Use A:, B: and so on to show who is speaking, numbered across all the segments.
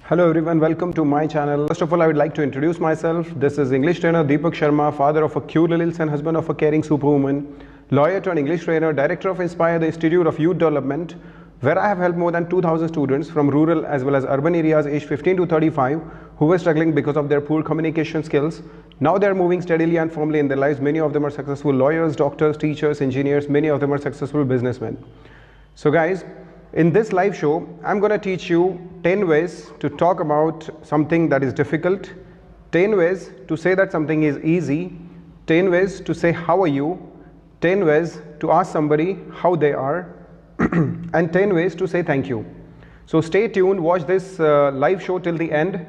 A: Hello everyone, welcome to my channel. First of all, I would like to introduce myself. This is English trainer Deepak Sharma, father of a cute little son, husband of a caring superwoman, lawyer turned English trainer, director of Inspire, the Institute of Youth Development, where I have helped more than 2,000 students from rural as well as urban areas aged 15 to 35 who were struggling because of their poor communication skills. Now they are moving steadily and firmly in their lives. Many of them are successful lawyers, doctors, teachers, engineers. Many of them are successful businessmen. So guys, in this live show, I'm going to teach you 10 ways to talk about something that is difficult, 10 ways to say that something is easy, 10 ways to say how are you, 10 ways to ask somebody how they are, and 10 ways to say thank you. So stay tuned, watch this live show till the end,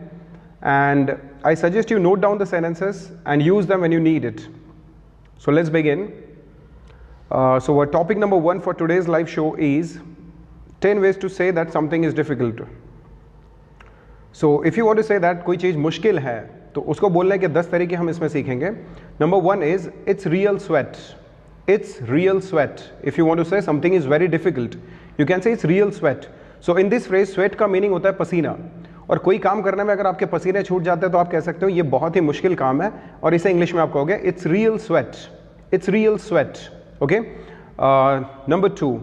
A: and I suggest you note down the sentences and use them when you need it. So let's begin. So our topic number 1 for today's live show is 10 ways to say that something is difficult. So if you want to say that कोई चीज़ मुश्किल है तो उसको बोलने के 10 तरीके हम इसमें सीखेंगे. Number 1 is it's real sweat. It's real sweat. If you want to say something is very difficult, you can say it's real sweat. So in this phrase, sweat का meaning होता है पसीना. और कोई काम करने में अगर आपके पसीने छूट जाते हैं तो आप कह सकते हो ये बहुत ही मुश्किल काम है, और इसे इंग्लिश में आप कहोगे it's real sweat. It's real sweat. Okay. Number 2.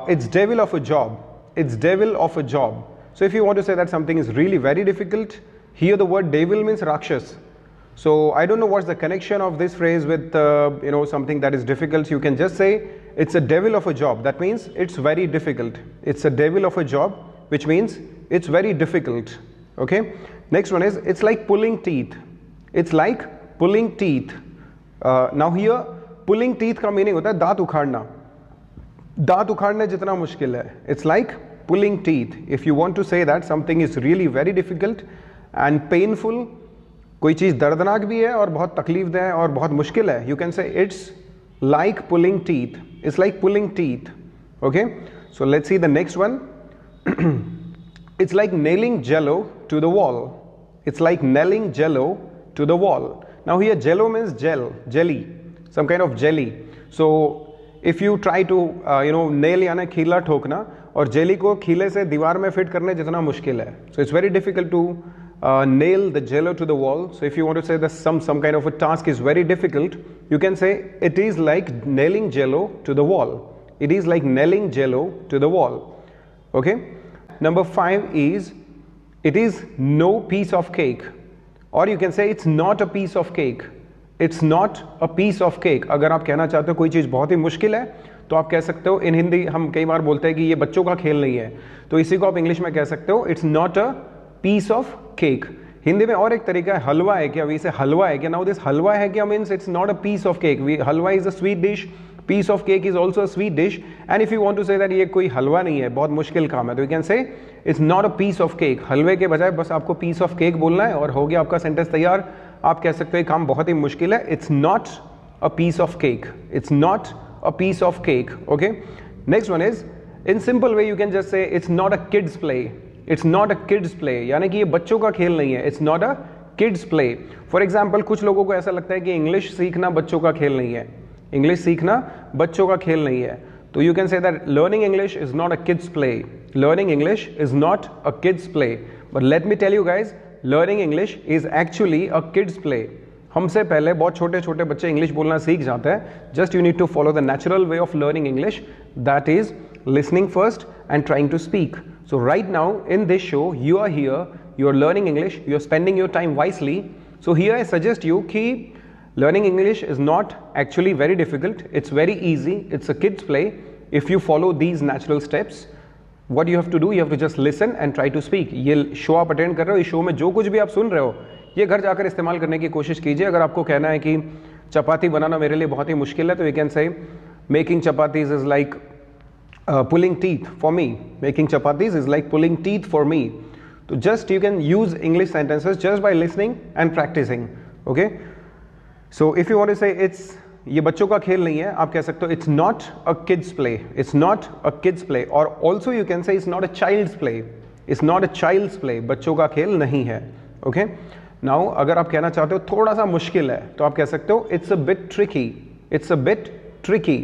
A: It's devil of a job. It's devil of a job. So if you want to say that something is really very difficult, here the word devil means rakshas. So I don't know what's the connection of this phrase with something that is difficult. You can just say it's a devil of a job. That means it's very difficult. It's a devil of a job, which means it's very difficult. Okay. Next one is it's like pulling teeth. It's like pulling teeth. Now here pulling teeth का meaning होता है दांत उखाड़ना. दांत उखाड़ने जितना मुश्किल है. It's like pulling teeth. If you want to say that something is really very difficult and painful, कोई चीज़ दर्दनाक भी है और बहुत तकलीफदेह और बहुत मुश्किल है, you can say it's like pulling teeth. It's like pulling teeth. Okay. So let's see the next one. It's like nailing jello to the wall. It's like nailing jello to the wall. Now here jello means jelly, some kind of jelly. So if you try to nail यानी खीला ठोकना, और jelly को खीले से दीवार में fit करने जितना मुश्किल है. So it's very difficult to nail the jello to the wall. So if you want to say that some kind of a task is very difficult, you can say it is like nailing jello to the wall. It is like nailing jello to the wall. Okay. Number 5 is it is no piece of cake, or you can say it's not a piece of cake. It's not a piece of cake. अगर आप कहना चाहते हो कोई चीज़ बहुत ही मुश्किल है तो आप कह सकते हो, इन हिंदी हम कई बार बोलते हैं कि ये बच्चों का खेल नहीं है, तो इसी को आप इंग्लिश में कह सकते हो it's not a piece of cake. Hindi में और एक तरीका है हलवा है क्या, अभी इसे हलवा है क्या. नाउ दिस हलवा है क्या means it's not a piece of cake. Halwa is a sweet dish, piece of cake is also a sweet dish. And if you want to say that ये कोई हलवा नहीं है, बहुत मुश्किल काम है, तो you can say it's not a piece of cake. हलवे के बजाय बस आपको पीस ऑफ केक बोलना है और हो गया आपका सेंटेंस तैयार. आप कह सकते हो ये काम बहुत ही मुश्किल है. It's not a piece of cake. It's not a piece of cake. Okay. Next one is in simple way you can just say it's not a kids play. It's not a kids play, यानी कि ये बच्चों का खेल नहीं है. It's not a kids play. For example कुछ लोगों को ऐसा लगता है कि इंग्लिश सीखना बच्चों का खेल नहीं है. इंग्लिश सीखना बच्चों का खेल नहीं है, तो you can say that learning English is not a kids play. Learning English is not a kids play. But let me tell you guys, learning English is actually a kids play. हमसे पहले बहुत छोटे छोटे बच्चे English बोलना सीख जाते हैं. Just you need to follow the natural way of learning English, that is listening first and trying to speak. So right now in this show you are here, you are learning English, you are spending your time wisely. So here I suggest you कि learning English is not actually very difficult. It's very easy. It's a kids play. If you follow these natural steps, what you have to do, you have to just listen and try to speak. ये show आप attend कर रहे हो, इस show में जो कुछ भी आप सुन रहे हो ये घर जाकर इस्तेमाल करने की कोशिश कीजिए. अगर आपको कहना है कि चपाती बनाना मेरे लिए बहुत ही मुश्किल है, तो यू कैन से making chapatis is like pulling teeth for me. Making chapatis is like pulling teeth for me. So just you can use English sentences just by listening and practicing. Okay. So if you want to say it's ये बच्चों का खेल नहीं है, आप कह सकते हो it's not a kids play. It's not a kids play. Or also you can say it's not a child's play. It's not a child's play. बच्चों का खेल नहीं है. Okay. Now अगर आप कहना चाहते हो थोड़ा सा मुश्किल है, तो आप कह सकते हो it's a bit tricky. It's a bit tricky.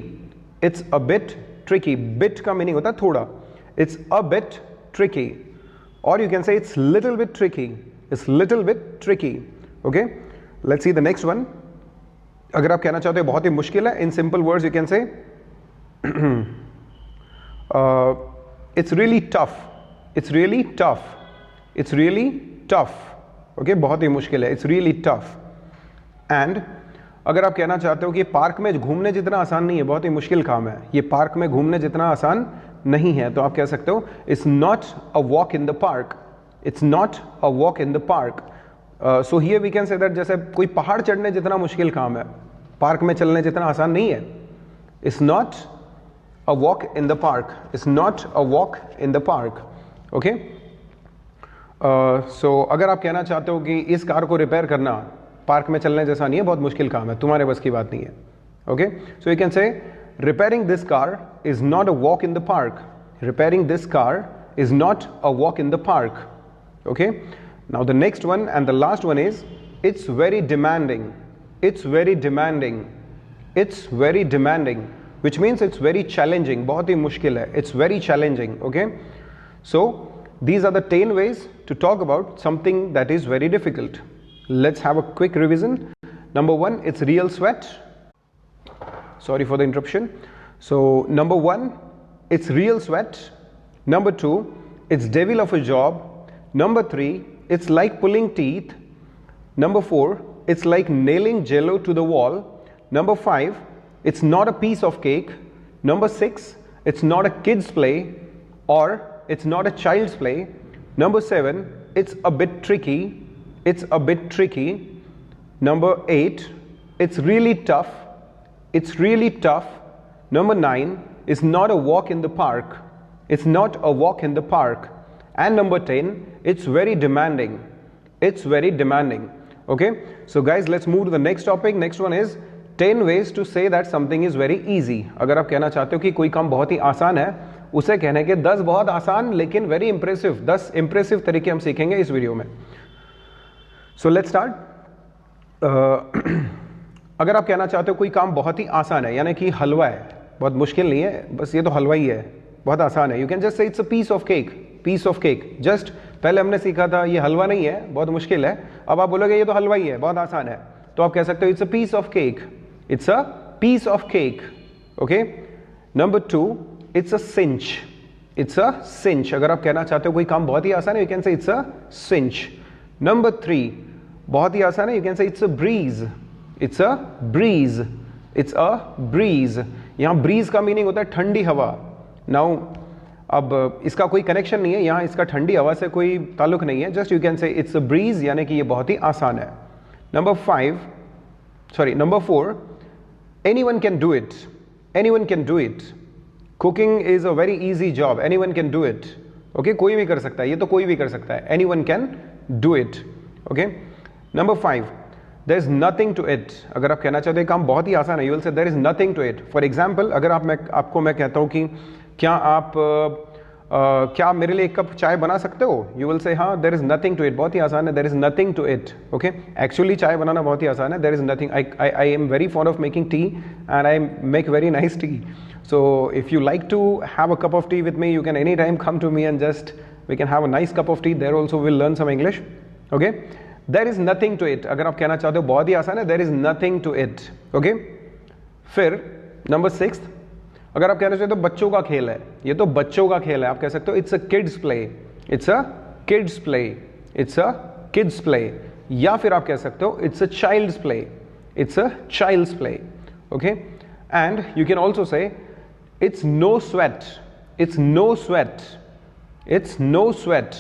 A: It's a bit tricky. Bit का मीनिंग होता है थोड़ा. It's a bit tricky. or you can say it's little bit tricky. It's little bit tricky. Okay, let's see the next one. अगर आप कहना चाहते हो बहुत ही मुश्किल है, in simple words you can say it's really tough. It's really tough. It's really tough. Okay, बहुत ही मुश्किल है. It's really tough. And अगर आप कहना चाहते हो कि पार्क में घूमने जितना आसान नहीं है, बहुत ही मुश्किल काम है, ये पार्क में घूमने जितना आसान नहीं है, तो आप कह सकते हो it's not a walk in the park. It's not a walk in the park. So here we can say that जैसे कोई पहाड़ चढ़ने जितना मुश्किल काम है, पार्क में चलने जितना आसान नहीं है. It's not a walk in the park. It's not a walk in the park. Okay. So अगर आप कहना चाहते हो कि इस कार को रिपेयर करना पार्क में चलने जैसा नहीं है, बहुत मुश्किल काम है, तुम्हारे बस की बात नहीं है. Okay. So you can say repairing this car is not a walk in the park. Repairing this car is not a walk in the park. Okay. Now the next one and the last one is it's very demanding. It's very demanding. It's very demanding, which means it's very challenging. बहुत ही मुश्किल है. It's very challenging. Okay. So these are the 10 ways to talk about something that is very difficult. Let's have a quick revision. Number 1, it's real sweat. Sorry for the interruption. So number 1, it's real sweat. Number 2, it's devil of a job. Number 3, it's like pulling teeth. Number 4, it's like nailing jello to the wall. Number 5, it's not a piece of cake. Number 6, it's not a kid's play or it's not a child's play. Number 7, it's a bit tricky. It's a bit tricky. Number 8, it's really tough. It's really tough. Number 9, it's not a walk in the park. It's not a walk in the park. And number 10, it's very demanding. It's very demanding. Okay, so guys, let's move to the next topic. Next one is 10 ways to say that something is very easy. अगर आप कहना चाहते हो कि कोई काम बहुत ही आसान है, उसे कहने के 10 बहुत आसान लेकिन वेरी इंप्रेसिव 10 इंप्रेसिव तरीके हम सीखेंगे इस वीडियो में. So let's start. अगर आप कहना चाहते हो कोई काम बहुत ही आसान है, यानी कि हलवा है, बहुत मुश्किल नहीं है, बस ये तो हलवा ही है, बहुत आसान है. You can just say it's a piece of cake. Piece of cake. Just पहले हमने सीखा था ये हलवा नहीं है, बहुत मुश्किल है. अब आप बोलोगे ये तो हलवा ही है, बहुत आसान है, तो आप कह सकते हो it's a piece of cake. It's a piece of cake. Okay. Number 2, it's a cinch. It's a cinch. अगर आप कहना चाहते हो कोई काम बहुत ही आसान है, you can say it's a cinch. Number 3, बहुत ही आसान है, you can say it's a breeze. It's a breeze. It's a breeze. यहाँ ब्रीज का मीनिंग होता है ठंडी हवा. नाउ अब इसका कोई कनेक्शन नहीं है, यहाँ इसका ठंडी हवा से कोई ताल्लुक नहीं है, just you can say it's a bridge, यानी कि ये बहुत ही आसान है. Number 4, anyone can do it. Anyone can do it. Cooking is a very easy job. Anyone can do it. Okay, कोई भी कर सकता है, ये तो कोई भी कर सकता है. Anyone can do it. Okay. Number 5, there is nothing to it. अगर आप कहना चाहते हैं काम बहुत ही आसान है, you will say there is nothing to it. For example, अगर आपको मैं कहता हूँ कि क्या मेरे लिए एक कप चाय बना सकते हो, यू विल से हाँ, there is nothing to it. बहुत ही आसान है, there is nothing to it. Okay. Actually चाय बनाना बहुत ही आसान है, there is nothing. I am very fond of making tea and I make very nice tea. So if you like to have a cup of tea with me, you can anytime come to me and just we can have a nice cup of tea. There also we'll learn some English. Okay. There is nothing to it. अगर आप कहना चाहते हो बहुत ही आसान है, there is nothing to it. Okay. फिर नंबर 6, अगर आप कहना चाहते हो बच्चों का खेल है, ये तो बच्चों का खेल है, आप कह सकते हो it's a kids play. It's a kids play. It's a kids play. या फिर आप कह सकते हो it's a child's play. It's a child's play. Okay. And you can also say it's no sweat. It's no sweat. It's no sweat.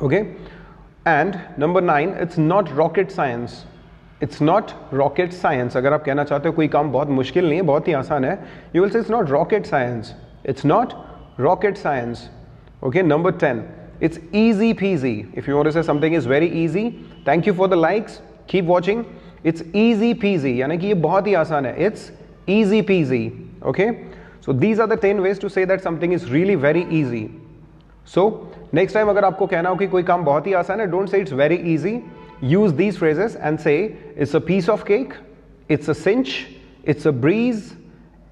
A: Okay. And number 9, it's not rocket science. It's not rocket science. अगर आप कहना चाहते हो कोई काम बहुत मुश्किल नहीं है, बहुत ही आसान है, you will say it's not rocket science. It's not rocket science. Okay. Number 10, it's easy peasy. If you want to say something is very easy, thank you for the likes. Keep watching. It's easy peasy. यानी कि ये बहुत ही आसान है. It's easy peasy. Okay. So these are the 10 ways to say that something is really very easy. So next time अगर आपको कहना हो कि कोई काम बहुत ही आसान है, don't say it's very easy. Use these phrases and say it's a piece of cake, it's a cinch, it's a breeze,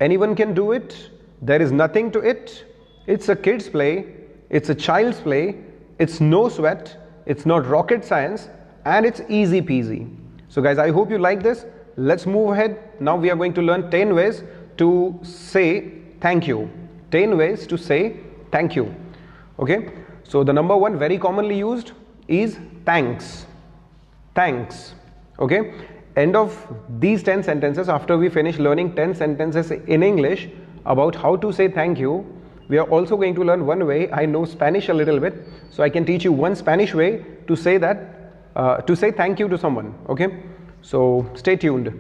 A: anyone can do it, there is nothing to it, it's a kid's play, it's a child's play, it's no sweat, it's not rocket science, and it's easy peasy. So guys, I hope you like this. Let's move ahead. Now we are going to learn 10 ways to say thank you. 10 ways to say thank you. Okay, so the number one very commonly used is thanks. Thanks. Okay, end of these 10 sentences, after we finish learning 10 sentences in English about how to say thank you, we are also going to learn one way. I know Spanish a little bit, so I can teach you one Spanish way to say that, to say thank you to someone. Okay, so stay tuned.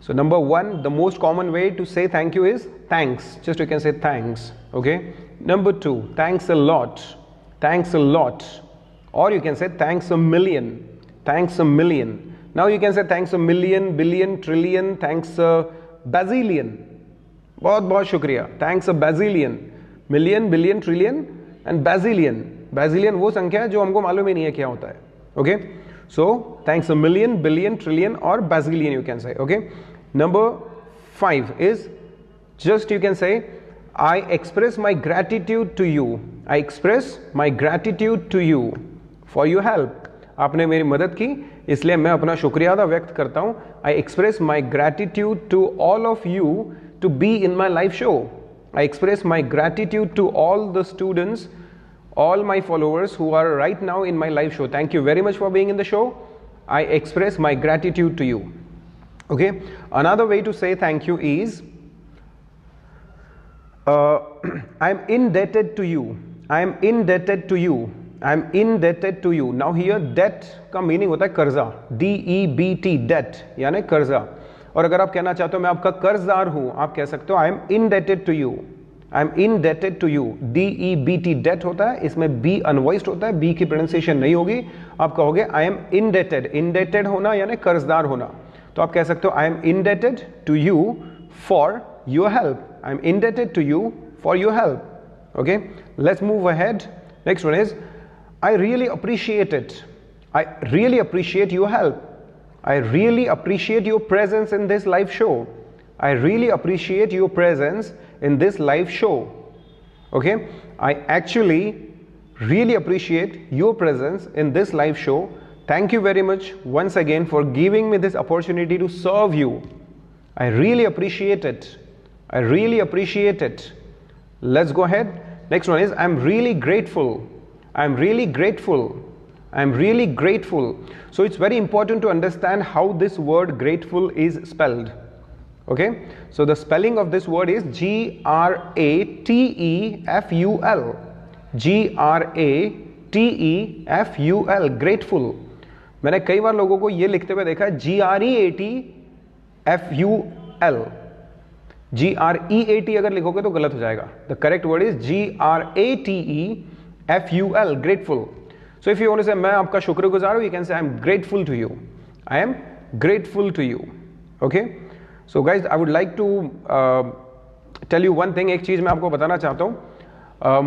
A: So number one, the most common way to say thank you is thanks. Just you can say thanks. Okay. Number two, thanks a lot. Thanks a lot. Or you can say thanks a million. Thanks a million. Now you can say thanks a million, billion, trillion, thanks a bazillion. बहुत बहुत शुक्रिया. Thanks a bazillion. Million, billion, trillion and bazillion. Bazillion वो संख्या है जो हमको मालूम ही नहीं है क्या होता है. Okay. So thanks a million, billion, trillion or bazillion you can say. Okay. Number 5 is just you can say I express my gratitude to you. I express my gratitude to you for your help. आपने मेरी मदद की इसलिए मैं अपना शुक्रिया अदा व्यक्त करता हूँ. I express my gratitude to all of you to be in my live show. I express my gratitude to all the students, all my followers who are right now in my live show. Thank you very much for being in the show. I express my gratitude to you. Okay. Another way to say thank you is I am indebted to you. I am indebted to you. I am indebted to you. Now here debt का meaning होता है कर्जा. DEBT debt यानी कर्जा. और अगर आप कहना चाहते हो मैं आपका कर्जदार हूं, आप कह सकते हो I am indebted to you. I am indebted to you. DEBT debt होता है, इसमें B unvoiced होता है, B की प्रोनाउंसिएशन नहीं होगी. आप कहोगे I am indebted. Indebted होना यानी कर्जदार होना. तो आप कह सकते हो I am indebted to you for your help. I am indebted to you for your help. Okay, let's move ahead. Next one is I really appreciate it. I really appreciate your help. I really appreciate your presence in this live show. I really appreciate your presence in this live show. Okay, I actually really appreciate your presence in this live show. Thank you very much once again for giving me this opportunity to serve you. I really appreciate it. I really appreciate it. Let's go ahead. Next one is I'm really grateful. I'm really grateful. I'm really grateful. So it's very important to understand how this word grateful is spelled. Okay, so the spelling of this word is Grateful. Grateful. Grateful. मैंने कई बार लोगों को ये लिखते हुए देखा है GREATFUL. GREAT अगर लिखोगे तो गलत हो जाएगा. The correct word is GRATEFUL. Grateful. So if you want to say मैं आपका शुक्रगुजार हूँ, you can say I am grateful to you. I am grateful to you. Okay. So guys, I would like to tell you one thing. एक चीज़ मैं आपको बताना चाहता हूँ.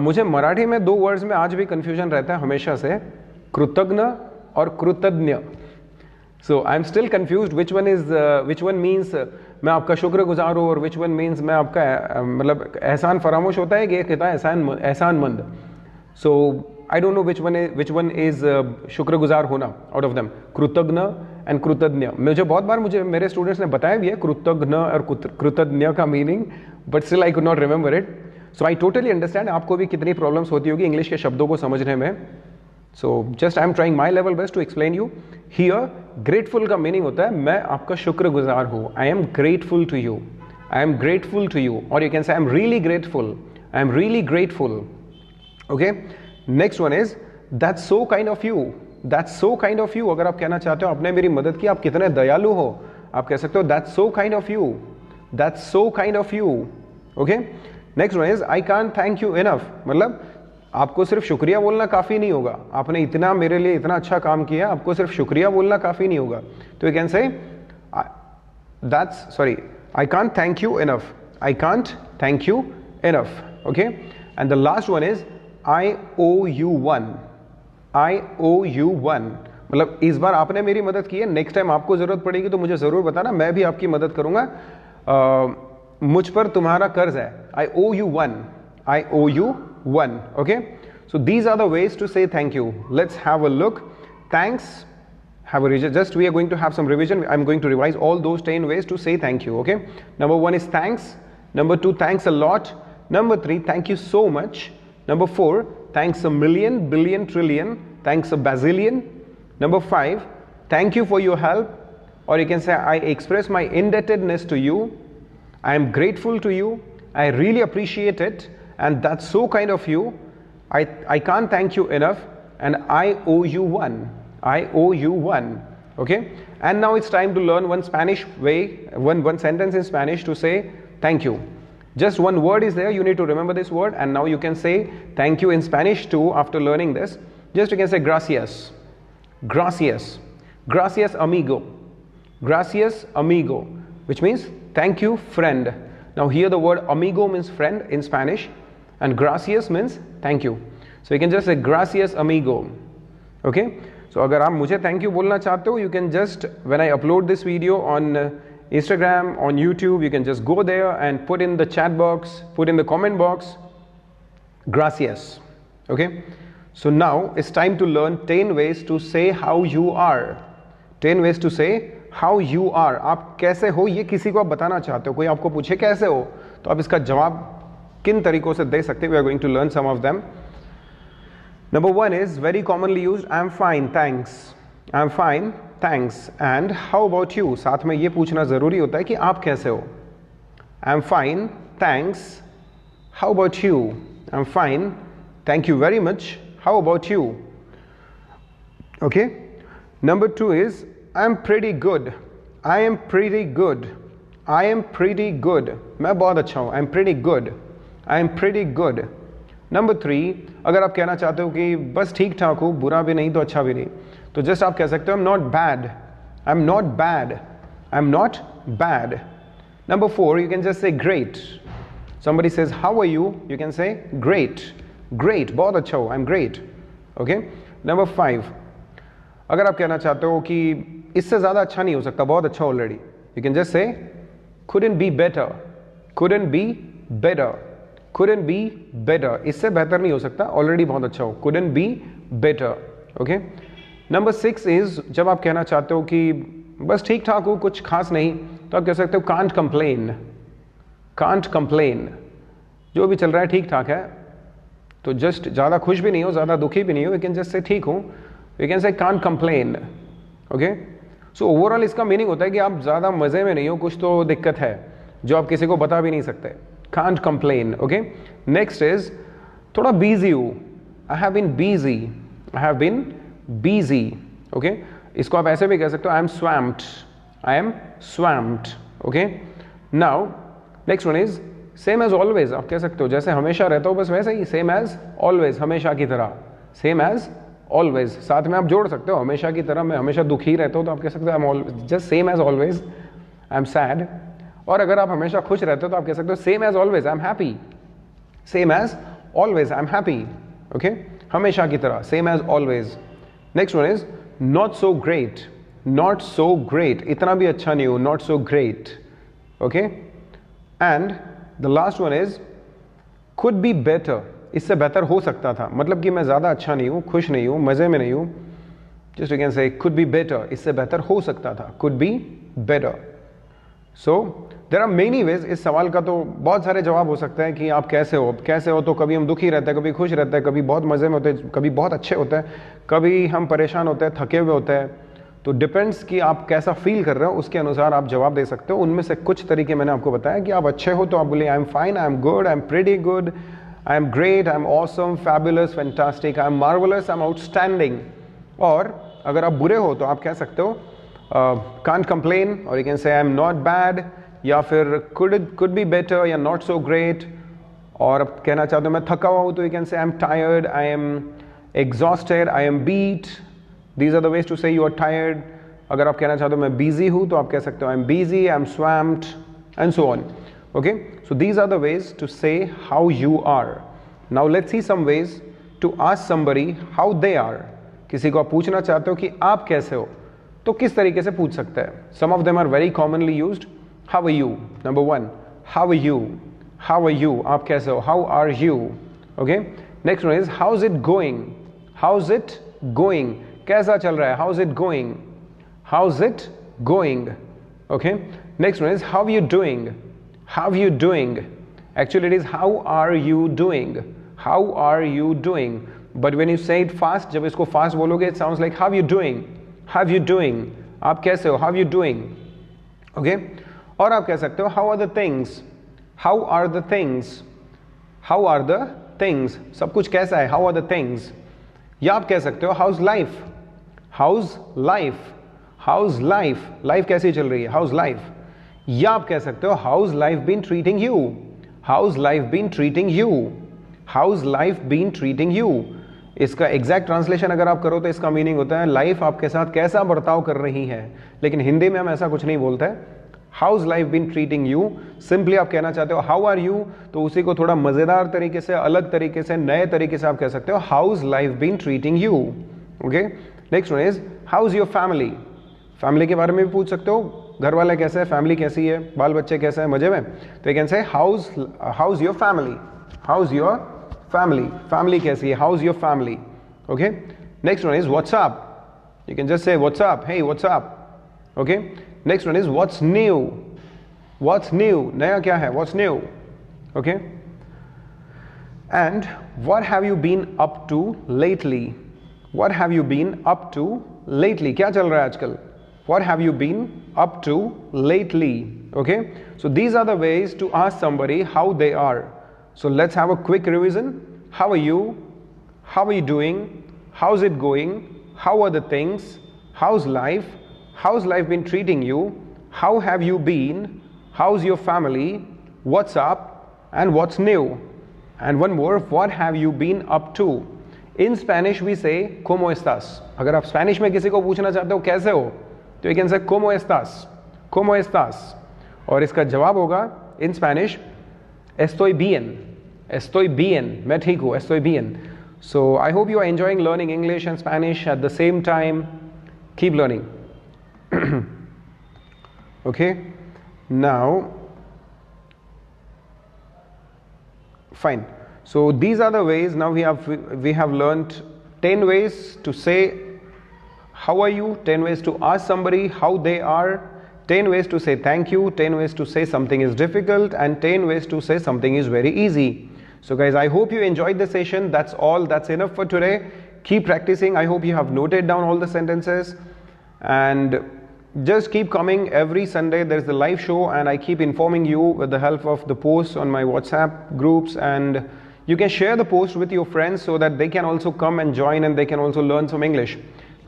A: मुझे मराठी में दो वर्ड्स में आज भी कंफ्यूजन रहता है हमेशा से, कृतज्ञ और कृतज्ञ. So I am still confused which one means मैं आपका शुक्रगुजार हूँ और which one means मैं आपका मतलब एहसान फरामोश होता है कि ये कहता है एहसानमंद. So I don't know which one is शुक्रगुजार होना out of them. कृतज्ञ and कृतज्ञ. मुझे मेरे स्टूडेंट्स ने बताया भी है कृतज्ञ और कृतज्ञ का meaning, but still I could not remember it. So I totally understand आपको भी कितनी प्रॉब्लम्स होती होगी इंग्लिश के शब्दों को समझने में. So just I am trying my level best to explain you. Here grateful का मीनिंग होता है मैं आपका शुक्रगुजार हूँ. I am grateful to you. I am grateful to you. Or you can say I am really grateful. I am really grateful. Okay. Next one is that's so kind of you. That's so kind of you. अगर आप कहना चाहते हो आपने मेरी मदद की, आप कितने दयालु हो, आप कह सकते हो that's so kind of you. That's so kind of you. Okay. Next one is I can't thank you enough. मतलब आपको सिर्फ शुक्रिया बोलना काफ़ी नहीं होगा. आपने इतना मेरे लिए इतना अच्छा काम किया, आपको सिर्फ शुक्रिया बोलना काफ़ी नहीं होगा. तो you can say I can't thank you enough. I can't thank you enough. Okay. And the last one is I owe you one. I owe you one. मतलब इस बार आपने मेरी मदद की है, नेक्स्ट टाइम आपको ज़रूरत पड़ेगी तो मुझे ज़रूर बताना, मैं भी आपकी मदद करूँगा. मुझ पर तुम्हारा कर्ज है. I owe you one. I owe you one. Okay. So these are the ways to say thank you. Let's have a look. Thanks, have a revision. Just we are going to have some revision. I'm going to revise all those 10 ways to say thank you, okay? Number 1 is thanks. Number 2, thanks a lot. Number 3, thank you so much. Number 4, thanks a million, billion, trillion. Thanks a bazillion. Number 5, thank you for your help. Or you can say, I express my indebtedness to you. I am grateful to you. I really appreciate it. And that's so kind of you. I can't thank you enough. And I owe you one. I owe you one. Okay? And now it's time to learn one Spanish way, one sentence in Spanish to say thank you. Just one word is there. You need to remember this word. And now you can say thank you in Spanish too after learning this. Just you can say gracias. Gracias. Gracias, amigo. Gracias, amigo. Which means thank you, friend. Now here the word amigo means friend in Spanish. And gracias means thank you. So you can just say gracias, amigo. Okay? So अगर आप मुझे thank you बोलना चाहते हो, you can just, when I upload this video on Instagram, on YouTube, you can just go there and put in the chat box, put in the comment box, gracias. Okay? So now it's time to learn 10 ways to say how you are. 10 ways to say how you are. आप कैसे हो ये किसी को आप बताना चाहते हो. कोई आपको पूछे कैसे हो, तो आप इसका जवाब किन तरीकों से दे सकते हो. We are going to learn some of them. Number 1 is very commonly used, I'm fine, thanks. I'm fine, thanks. And how about you? साथ में ये पूछना ज़रूरी होता है कि आप कैसे हो. I'm fine, thanks. How about you? I'm fine, thank you very much. How about you? Okay. Number 2 is I'm pretty good. I am pretty good. I am pretty good. मैं बहुत अच्छा हूँ. I'm pretty good. I am pretty good. Number 3, अगर आप कहना चाहते हो कि बस ठीक ठाक हो, बुरा भी नहीं तो अच्छा भी नहीं, तो जस्ट आप कह सकते हो I'm not bad. I'm not bad. I'm not bad. Number 4, you can just say great. Somebody says how are you? You can say great. Great. बहुत अच्छा हो. I'm great. Okay. Number 5, अगर आप कहना चाहते हो कि इससे ज़्यादा अच्छा नहीं हो सकता, बहुत अच्छा already, you can just say couldn't be better. Couldn't be better. Couldn't be better. इससे बेहतर नहीं हो सकता, ऑलरेडी बहुत अच्छा हो. Couldn't be better. Okay. Number 6 is जब आप कहना चाहते हो कि बस ठीक ठाक हो, कुछ खास नहीं, तो आप कह सकते हो can't complain. Can't complain. जो भी चल रहा है ठीक ठाक है, तो जस्ट ज़्यादा खुश भी नहीं हो, ज़्यादा दुखी भी नहीं हो, you can just say ठीक हूँ. You can say can't complain. Okay. So overall इसका मीनिंग होता है कि आप ज़्यादा मज़े में नहीं हो, कुछ तो दिक्कत है जो आप किसी को बता भी नहीं सकते. Can't complain. Okay. Next is थोड़ा busy हूँ. I have been busy. I have been busy. Okay. इसको आप ऐसे भी कह सकते हो I am swamped. I am swamped. Okay. Now next one is same as always. आप कह सकते हो जैसे हमेशा रहता हो बस वैसे ही, same as always, हमेशा की तरह. Same as always. साथ में आप जोड़ सकते हो हमेशा की तरह, मैं हमेशा दुखी रहता हूँ तो आप कह सकते हो I'm always just same as always. I am sad. और अगर आप हमेशा खुश रहते हो तो आप कह सकते हो same as always I am happy. Same as always I am happy. Okay. हमेशा की तरह, same as always. Next one is not so great. Not so great, इतना भी अच्छा नहीं हो, not so great. Okay. And the last one is could be better. इससे बेहतर हो सकता था, मतलब कि मैं ज़्यादा अच्छा नहीं हूँ, खुश नहीं हूँ, मज़े में नहीं हूँ. Just you can say could be better. इससे बेहतर हो सकता था. Could be better. So there are many ways. इस सवाल का तो बहुत सारे जवाब हो सकते हैं कि आप कैसे हो. कैसे हो तो कभी हम दुखी रहते हैं, कभी खुश रहते हैं, कभी बहुत मज़े में होते हैं, कभी बहुत अच्छे होते हैं, कभी हम परेशान होते हैं, थके हुए होते हैं. तो डिपेंड्स कि आप कैसा फील कर रहे हो, उसके अनुसार आप जवाब दे सकते हो. उनमें से कुछ तरीके मैंने आपको बताया कि आप अच्छे हो तो आप बोलिए I am fine, I am good, I am pretty good, I am great, I am awesome, fabulous, fantastic, I am marvellous, I am outstanding. और अगर आप बुरे हो तो आप कह सकते हो can't complain, or you can say I'm not bad, या फिर could be better, या not so great. और आप कहना चाहते हो मैं थका हुआ हूँ तो you can say I'm tired, I am exhausted, I am beat. These are the ways to say you are tired. अगर आप कहना चाहते हो मैं busy हूँ तो आप कह सकते हो I'm busy, I'm swamped, and so on. Okay, so these are the ways to say how you are. Now let's see some ways to ask somebody how they are. किसी को आप पूछना चाहते हो कि आप कैसे हो, तो किस तरीके से पूछ सकते हैं. Some of them are very commonly used. How are you. Number 1, how are you. How are you, आप कैसे हो. How are you. Okay. Next one is how's it going? How's it going? कैसा चल रहा है? How's it going? How's it going? Okay. Next one is how you doing? How you doing? Actually it is how are you doing? How are you doing? But when you say it fast, जब इसको fast बोलोगे, it sounds like how you doing? How you doing? आप कैसे हो? How you doing? Okay. और आप कह सकते हो how are the things? How are the things? How are the things? सब कुछ कैसा है? How are the things? या आप कह सकते हो how's life? How's life? How's life? Life कैसी चल रही है? How's life? या आप कह सकते हो how's life been treating you? How's life been treating you? How's life been treating you? इसका एग्जैक्ट ट्रांसलेशन अगर आप करो तो इसका मीनिंग होता है लाइफ आपके साथ कैसा बर्ताव कर रही है, लेकिन हिंदी में हम ऐसा कुछ नहीं बोलते हैं. How's life been treating you, simply आप कहना चाहते हो हाउ आर यू, तो उसी को थोड़ा मजेदार तरीके से, अलग तरीके से, नए तरीके से आप कह सकते हो how's life been treating you. Okay. Next one is how's your family. Family के बारे में भी पूछ सकते हो, घर वाले कैसे हैं, फैमिली कैसी है, बाल बच्चे कैसे हैं, मजे में, तो you can say how's your family. How's your family. Family कैसी है? How's your family? Okay. Next one is what's up. You can just say what's up. Hey, what's up? Okay. Next one is what's new. What's new? नया क्या है? What's new? Okay. And what have you been up to lately? What have you been up to lately? क्या चल रहा है आजकल? What have you been up to lately? Okay. So these are the ways to ask somebody how they are. So let's have a quick revision. How are you? How are you doing? How's it going? How are the things? How's life? How's life been treating you? How have you been? How's your family? What's up? And what's new? And one more, what have you been up to? In Spanish we say ¿Cómo estás? अगर आप Spanish में किसी को पूछना चाहते हो कैसे हो, तो you can say ¿Cómo estás? ¿Cómo estás? और इसका जवाब होगा in Spanish Estoy bien. Estoy bien. मैं ठीक हूँ. Estoy bien. So I hope you are enjoying learning English and Spanish at the same time. Keep learning. Okay. Now, fine. So these are the ways. Now we have learnt 10 ways to say how are you, 10 ways to ask somebody how they are, 10 ways to say thank you, 10 ways to say something is difficult, and 10 ways to say something is very easy. So guys, I hope you enjoyed the session. That's all. That's enough for today. Keep practicing. I hope you have noted down all the sentences. And just keep coming every Sunday. There's the live show and I keep informing you with the help of the posts on my WhatsApp groups. And you can share the post with your friends so that they can also come and join and they can also learn some English.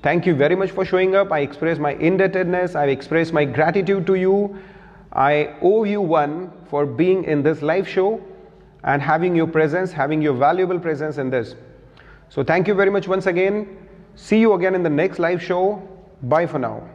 A: Thank you very much for showing up. I express my indebtedness. I express my gratitude to you. I owe you one for being in this live show and having your presence, having your valuable presence in this. So thank you very much once again. See you again in the next live show. Bye for now.